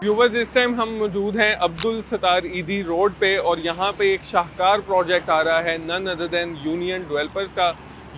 Viewers, इस time हम मौजूद हैं अब्दुल सत्तार ईदी रोड पे और यहाँ पे एक शाहकार प्रोजेक्ट आ रहा है none other than union developers का।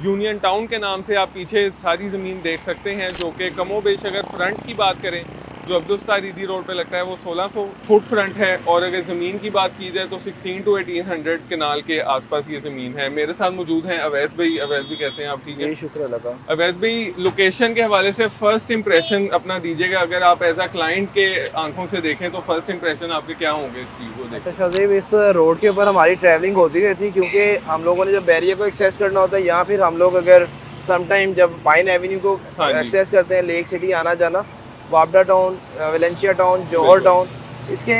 यूनियन टाउन के नाम से आप पीछे सारी ज़मीन देख सकते हैं, जो कि कमोबेश अगर फ्रंट की बात करें जो अब्दुल सत्तार ईदी रोड पे लगता है वो 1600 फुट फ्रंट है, और अगर ज़मीन की बात की जाए तो 16 to 1800 कनाल के आसपास ये ज़मीन है। मेरे साथ मौजूद हैं अवैस भाई। अवैस भाई कैसे हैं आप? ठीक है जी, शुक्र अल्लाह का। अवैस भाई, लोकेशन के हवाले से फर्स्ट इंप्रेशन अपना दीजिएगा। अगर आप एज अ क्लाइंट के आंखों से देखें तो फर्स्ट इंप्रेशन आपके क्या होंगे इस चीज़ को देखें? अच्छा शाहज़ेब, इस रोड के ऊपर हमारी ट्रैवलिंग होती रहती है क्योंकि हम लोगों ने जब बैरियर को एक्सेस करना होता है या फिर हम लोग अगर समटाइम जब पाइन एवेन्यू को हाँ जी, एक्सेस करते हैं, लेक सिटी आना जाना, वापडा टाउन, वेलेंशिया टाउन, जौहर टाउन, इसके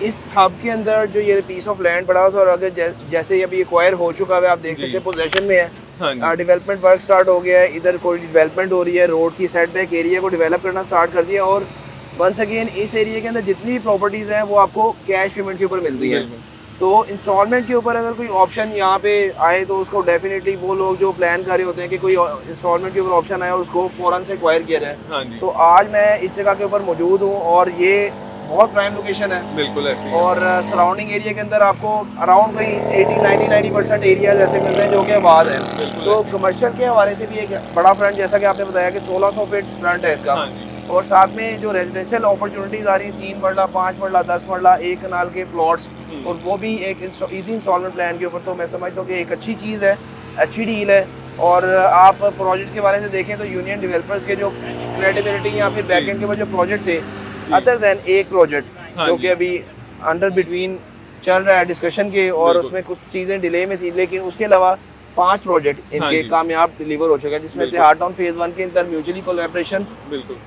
इस हब के अंदर जो ये पीस ऑफ लैंड पड़ा हुआ था और अगर जैसे अभी एक्वायर हो चुका है, आप देख जी। सकते हैं पोजेशन में है। हाँ जी, डेवलपमेंट वर्क स्टार्ट हो गया है, इधर कोई डेवलपमेंट हो रही है, रोड की सेट बैक एरिया को डेवलप करना स्टार्ट कर दिया। और वंस अगेन इस एरिया के अंदर जितनी भी प्रॉपर्टीज़ हैं वो आपको कैश पेमेंट के ऊपर मिलती हैं। बिल्कुल। तो इंस्टॉलमेंट के ऊपर अगर कोई ऑप्शन यहाँ पे आए तो उसको डेफिनेटली वो लोग जो प्लान कर रहे होते हैं कि कोई इंस्टॉलमेंट के ऊपर ऑप्शन आए और उसको फ़ौरन से एक्वायर किया जाए। हाँ जी, तो आज मैं इस जगह के ऊपर मौजूद हूँ और ये बहुत प्राइम लोकेशन है बिल्कुल ऐसी है। और सराउंडिंग एरिया के अंदर आपको अराउंड कहीं 80-90% एरिया जैसे मिल रहे हैं जो कि आबाद है। बिल्कुल तो ऐसी है। कमर्शियल के हवाले से भी एक बड़ा फ्रंट, जैसा कि आपने बताया कि 1600 फीट फ्रंट है इसका। हाँ जी, और साथ में जो रेजिडेंशियल अपॉर्चुनिटीज़ आ रही हैं, 3 मरला, 5 मरला, 10 मरला, एक कनाल के प्लॉट्स, और वो भी एक इजी इंस्टॉलमेंट प्लान के ऊपर, तो मैं समझता हूँ कि एक अच्छी चीज़ है, अच्छी डील है। और आप प्रोजेक्ट्स के बारे से देखें तो यूनियन डेवलपर्स के जो क्रेडिबिलिटी या फिर बैक एंड के ऊपर जो प्रोजेक्ट थे, अदर देन एक प्रोजेक्ट हाँ जो जी, कि अभी अंडर बिटवीन चल रहा है डिस्कशन के, और बिल्कुल। उसमें कुछ चीज़ें डिले में थी, लेकिन उसके अलावा 5 प्रोजेक्ट हाँ इनके जी, कामयाब डिलीवर हो चुके हैं, जिसमें बिल्कुल, तिहाड़ टाउन फेज़ 1 के अंदर म्यूचुअली कोलैबोरेशन, बिल्कुल।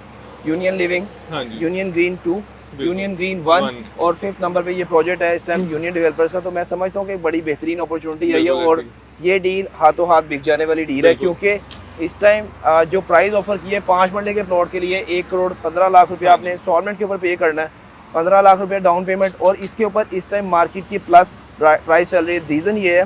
यूनियन लिविंग, हाँ जी, यूनियन ग्रीन 2, बिल्कुल। यूनियन ग्रीन 1 1 और 5th नंबर पे ये प्रोजेक्ट है इस टाइम यूनियन डेवलपर्स का। तो मैं समझता हूँ कि एक बड़ी बेहतरीन अपॉर्चुनिटी आई है बिल्कुल और ऐसी। ये डील हाथों हाथ बिक जाने वाली डील है, बिल्कुल। क्योंकि इस टाइम जो प्राइस ऑफर की है 5 मरले के प्लॉट के लिए 1,15,00,000 रुपया हाँ आपने जी, इंस्टॉलमेंट के ऊपर पे करना है, 15 लाख रुपया डाउन पेमेंट, और इसके ऊपर इस टाइम मार्केट की प्लस प्राइस चल रही है। रीज़न ये है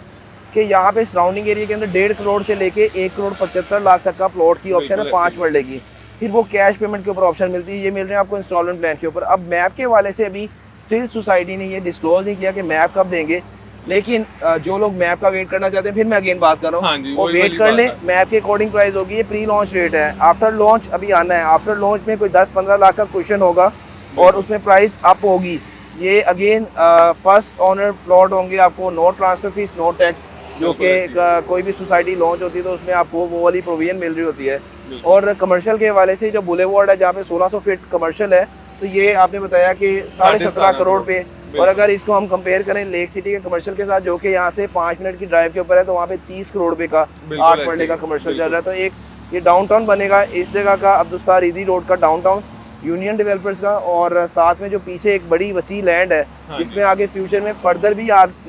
कि यहाँ पे सराउंडिंग एरिया के अंदर 1.5 करोड़ से लेके 1,75,00,000 तक का प्लॉट की ऑप्शन है बिल्कुल ऐसी 5 है। मरले की। फिर वो कैश पेमेंट के ऊपर ऑप्शन मिलती है, ये मिल रहे हैं आपको इंस्टॉलमेंट प्लान के ऊपर। अब मैप के हवाले से अभी स्टिल सोसाइटी ने ये डिस्क्लोज नहीं किया कि मैप कब देंगे, लेकिन जो लोग मैप का वेट करना चाहते हैं, फिर मैं अगेन बात कर रहा हाँ हूँ, जी, वो वही वेट वाली कर बात लें। है। मैप के अकॉर्डिंग प्राइस होगी, ये प्री लॉन्च रेट है, आफ्टर लॉन्च अभी आना है। आफ्टर लॉन्च में कोई 10-15 लाख का क्वेश्चन होगा और बिल्कुल, उसमें प्राइस अप होगी। ये अगेन फर्स्ट ऑनर प्लॉट होंगे, आपको no transfer fees, no tax, जो बिल्कुल कि ऐसी है। कोई भी सोसाइटी लॉन्च होती है तो उसमें आपको वो वाली प्रोविजन मिल रही होती है। बिल्कुल, और कमर्शियल के हवाले से जो बुलेवार्ड है जहाँ पे 1600 फीट कमर्शियल है, तो ये आपने बताया कि 17.5 करोड़ पे। और बिल्कुल, अगर इसको हम कंपेयर करें लेक सिटी के कमर्शियल के साथ, जो कि यहाँ से 5 मिनट की ड्राइव के ऊपर है, तो वहाँ पे 30 करोड़ रुपए का बिल्कुल 8 ऐसी मरले का है। कमर्शियल चल बिल्कुल, रहा है। तो एक ये डाउनटाउन बनेगा इस जगह का, अब्दुल सत्तार ईदी रोड का डाउनटाउन यूनियन डेवलपर्स का। और साथ में जो पीछे एक बड़ी वसी लैंड है, हाँ जिसमें जी, आगे फ्यूचर में फर्दर भी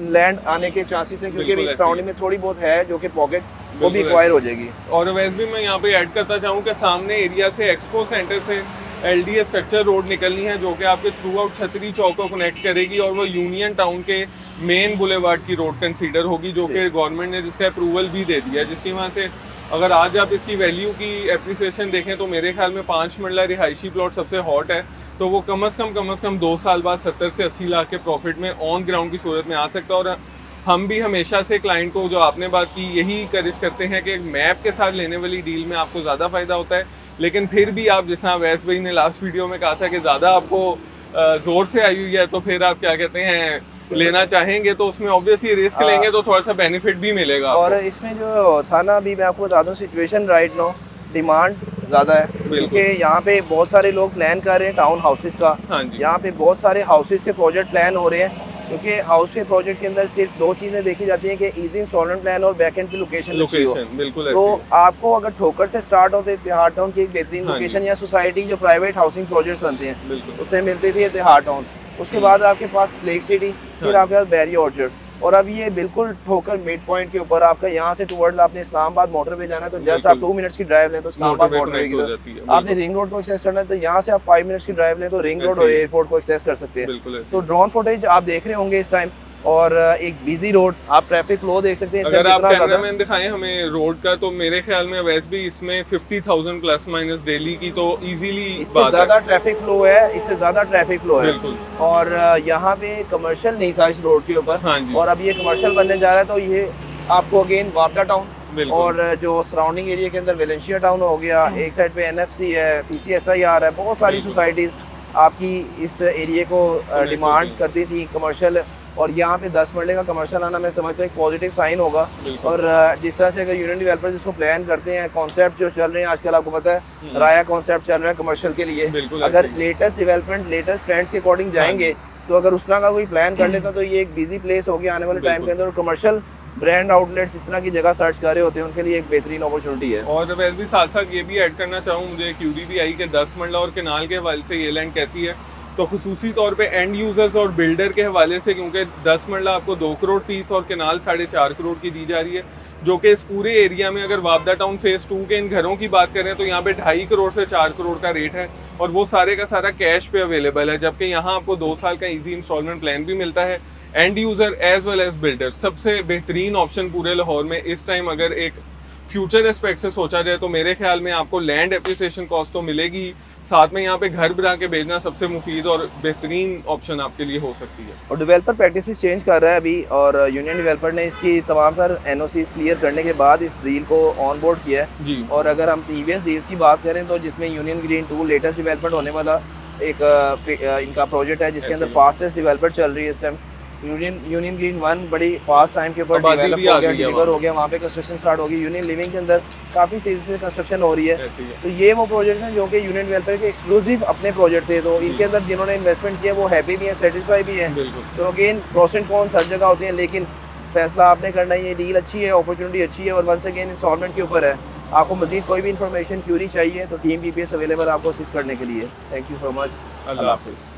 लैंड आने के चांसेस हैं, क्योंकि अभी बिल्कुल ऐसी है। सराउंडिंग में थोड़ी बहुत है जो कि पॉकेट, वो भी बिल्कुल एक्वायर ऐसी हो है। जाएगी। और वैसे भी मैं यहाँ पे ऐड करना चाहूँ कि सामने एरिया से एक्सपो सेंटर से एलडीएस स्ट्रक्चर रोड निकलनी है, जो कि आपके थ्रू आउट छतरी चौक को कनेक्ट करेगी, और वो यूनियन टाउन के मेन बुलेवार्ड की रोड कंसीडर होगी, जो जी, कि गवर्नमेंट ने जिसका अप्रूवल भी दे दिया है, जिसकी वजह से अगर आज आप इसकी वैल्यू की एप्रिसिएशन देखें तो मेरे ख्याल में 5 मरला रिहायशी प्लॉट सबसे हॉट है। तो वो कम से कम 2 साल बाद 70 से 80 लाख के प्रॉफिट में ऑन ग्राउंड की सूरत में आ सकता है। और हम भी हमेशा से क्लाइंट को, जो आपने बात की, यही इंकरेज करते हैं कि मैप के साथ लेने वाली डील में आपको ज़्यादा फ़ायदा होता है। लेकिन फिर भी आप, जैसा वैस भाई ने लास्ट वीडियो में कहा था कि ज़्यादा आपको ज़ोर से आई हुई है, तो फिर आप क्या कहते हैं, लेना चाहेंगे तो उसमें ऑब्वियसली रिस्क आ, लेंगे तो थोड़ा सा बेनिफिट भी मिलेगा और आपको। इसमें जो था ना, अभी मैं आपको बता दूं सिचुएशन राइट नो, डिमांड ज़्यादा है, क्योंकि बिल्कुल, यहाँ पे बहुत सारे लोग प्लान कर रहे हैं टाउन हाउसेस का। हाँ जी, यहाँ पे बहुत सारे हाउसेस के प्रोजेक्ट प्लान हो रहे हैं, क्योंकि हाउस के प्रोजेक्ट के अंदर सिर्फ 2 चीज़ें देखी जाती हैं कि इजी इंस्टॉलमेंट प्लान और बैक एंड की लोकेशन अच्छी हो। लोकेशन बिल्कुल तो ऐसी है। आपको अगर ठोकर से स्टार्ट होते तिहाड़ टाउन की एक बेहतरीन हाँ जी, लोकेशन, या सोसाइटी जो प्राइवेट हाउसिंग प्रोजेक्ट्स बनते हैं बिल्कुल, उसमें मिलती थी तिहाड़ टाउन। उसके बाद आपके पास लेक सिटी, हाँ फिर जी, आपके पास बैरी ऑर्चर्ड, और अब ये बिल्कुल ठोकर मिड पॉइंट के ऊपर आपका, यहाँ से टुवर्ड्स आपने इस्लामाबाद मोटरवे जाना है तो जस्ट आप बिल्कुल, 2 मिनट्स की ड्राइव लें तो इस्लामाबाद मोटरवे मोटरवे कनेक्ट की हो तरफ। जाती है, आपने बिल्कुल, रिंग रोड को एक्सेस करना है तो यहाँ से आप 5 मिनट्स की ड्राइव लें तो रिंग रोड ऐसे और ही है, एयरपोर्ट को एक्सेस कर सकते हैं। बिल्कुल ऐसे तो ही है। ड्रोन फुटेज आप देख रहे होंगे इस टाइम, और एक बिजी रोड, आप ट्रैफिक फ्लो देख सकते हैं इस अगर टाइम आप कितना ज्यादा। कैमरामैन दिखाएं हमें रोड का, तो मेरे ख्याल में वैसे भी इसमें 50,000 प्लस माइनस डेली की तो इजीली इससे बात ज्यादा है। ट्रैफिक फ्लो है, इससे ज्यादा ट्रैफिक फ्लो है। बिल्कुल। और यहाँ पे कमर्शियल नहीं था इस रोड के ऊपर, हाँ जी। और अब ये कमर्शियल बनने जा रहा है, तो ये आपको अगेन वापडा टाउन बिल्कुल। और जो सराउंडिंग एरिया के अंदर वेलेंशिया टाउन हो गया, एक साइड पे एनएफसी है, पीसीएसआईआर है, बहुत सारी बिल्कुल। सोसाइटीज आपकी इस एरिया को Connect डिमांड होती करती थी कमर्शियल। और यहाँ पे 10 मरले का कमर्शियल आना मैं समझता हूँ एक पॉजिटिव साइन होगा। बिल्कुल। और जिस तरह से अगर यूनियन डेवलपर्स इसको प्लान करते हैं, कॉन्सेप्ट जो चल रहे हैं आजकल आपको पता है, राया कॉन्सेप्ट चल रहा है कमर्शियल के लिए, बिल्कुल अगर ऐसे ही। लेटेस्ट डेवलपमेंट लेटेस्ट ट्रेंड्स के अकॉर्डिंग जाएंगे, तो अगर उस तरह का कोई प्लान कर लेता तो ये एक बिजी प्लेस होगी आने वाले टाइम के बिल्कुल। अंदर। कमर्शियल ब्रांड आउटलेट्स इस तरह की जगह सर्च कर रहे होते हैं, उनके लिए एक बेहतरीन अपॉर्चुनिटी है। और वैसे भी साथ साथ ये भी ऐड करना चाहूँ, मुझे QDBI के 10 मरला और केनाल के हवाले से ये लैंड कैसी है, तो खुसूसी तौर पे एंड यूजर्स और बिल्डर के हवाले से, क्योंकि 10 मरला आपको 2 करोड़ 30 और केनाल 4.5 करोड़ की दी जा रही है, जो कि इस पूरे एरिया में अगर वापडा टाउन फेज 2 के इन घरों की बात करें तो यहाँ पे 2.5 करोड़ से 4 करोड़ का रेट है, और वो सारे का सारा कैश पे अवेलेबल है। जबकि यहाँ आपको 2 साल का इजी इंस्टॉलमेंट प्लान भी मिलता है। End user as well as builder सबसे बेहतरीन ऑप्शन पूरे लाहौर में इस टाइम अगर एक फ्यूचर एस्पेक्ट से सोचा जाए, तो मेरे ख्याल में आपको लैंड एप्रिसिएशन कॉस्ट तो मिलेगी ही, साथ में यहाँ पे घर बना के भेजना सबसे मुफीद और बेहतरीन ऑप्शन आपके लिए हो सकती है। और डेवलपर प्रैक्टिसेस चेंज कर रहा है अभी, और यूनियन डेवलपर ने इसकी तमाम सर एनओसीज क्लियर करने के बाद इस डील को ऑन बोर्ड किया है जी। और अगर हम प्रीवियस डील्स की बात करें तो जिसमें यूनियन ग्रीन 2 लेटेस्ट डेवलपमेंट होने वाला एक इनका प्रोजेक्ट है, जिसके अंदर ऐसे ही। फास्टेस्ट डेवलपमेंट चल रही है इस टाइम। यूनियन ग्रीन 1 बड़ी फास्ट टाइम के ऊपर आबादी डेवलप भी हो आ गया, गई है डिलीवर वहाँ हो गया, वहाँ पे कंस्ट्रक्शन स्टार्ट हो गई। यूनियन लिविंग के अंदर काफ़ी तेज़ी से कंस्ट्रक्शन हो रही है। ऐसे ही है। तो ये वो प्रोजेक्ट हैं जो कि यूनियन डेवलपर के एक्सक्लूसिव अपने प्रोजेक्ट थे, तो इनके अंदर जिन्होंने इन्वेस्टमेंट किया वो हैप्पी भी हैं, सेटिस्फाई भी हैं। बिल्कुल। तो अगेन प्रोस एंड कॉन्स हर जगह होते हैं, लेकिन फैसला आपने करना है। ये डील अच्छी है, अपॉर्चुनिटी अच्छी है, और वंस अगेन इंस्टॉलमेंट के ऊपर है। आपको मजीद कोई भी इन्फॉर्मेशन क्यूरी चाहिए तो टीम PPS अवेलेबल आपको असिस्ट करने के लिए। Thank you so much. अल्लाह हाफिज़।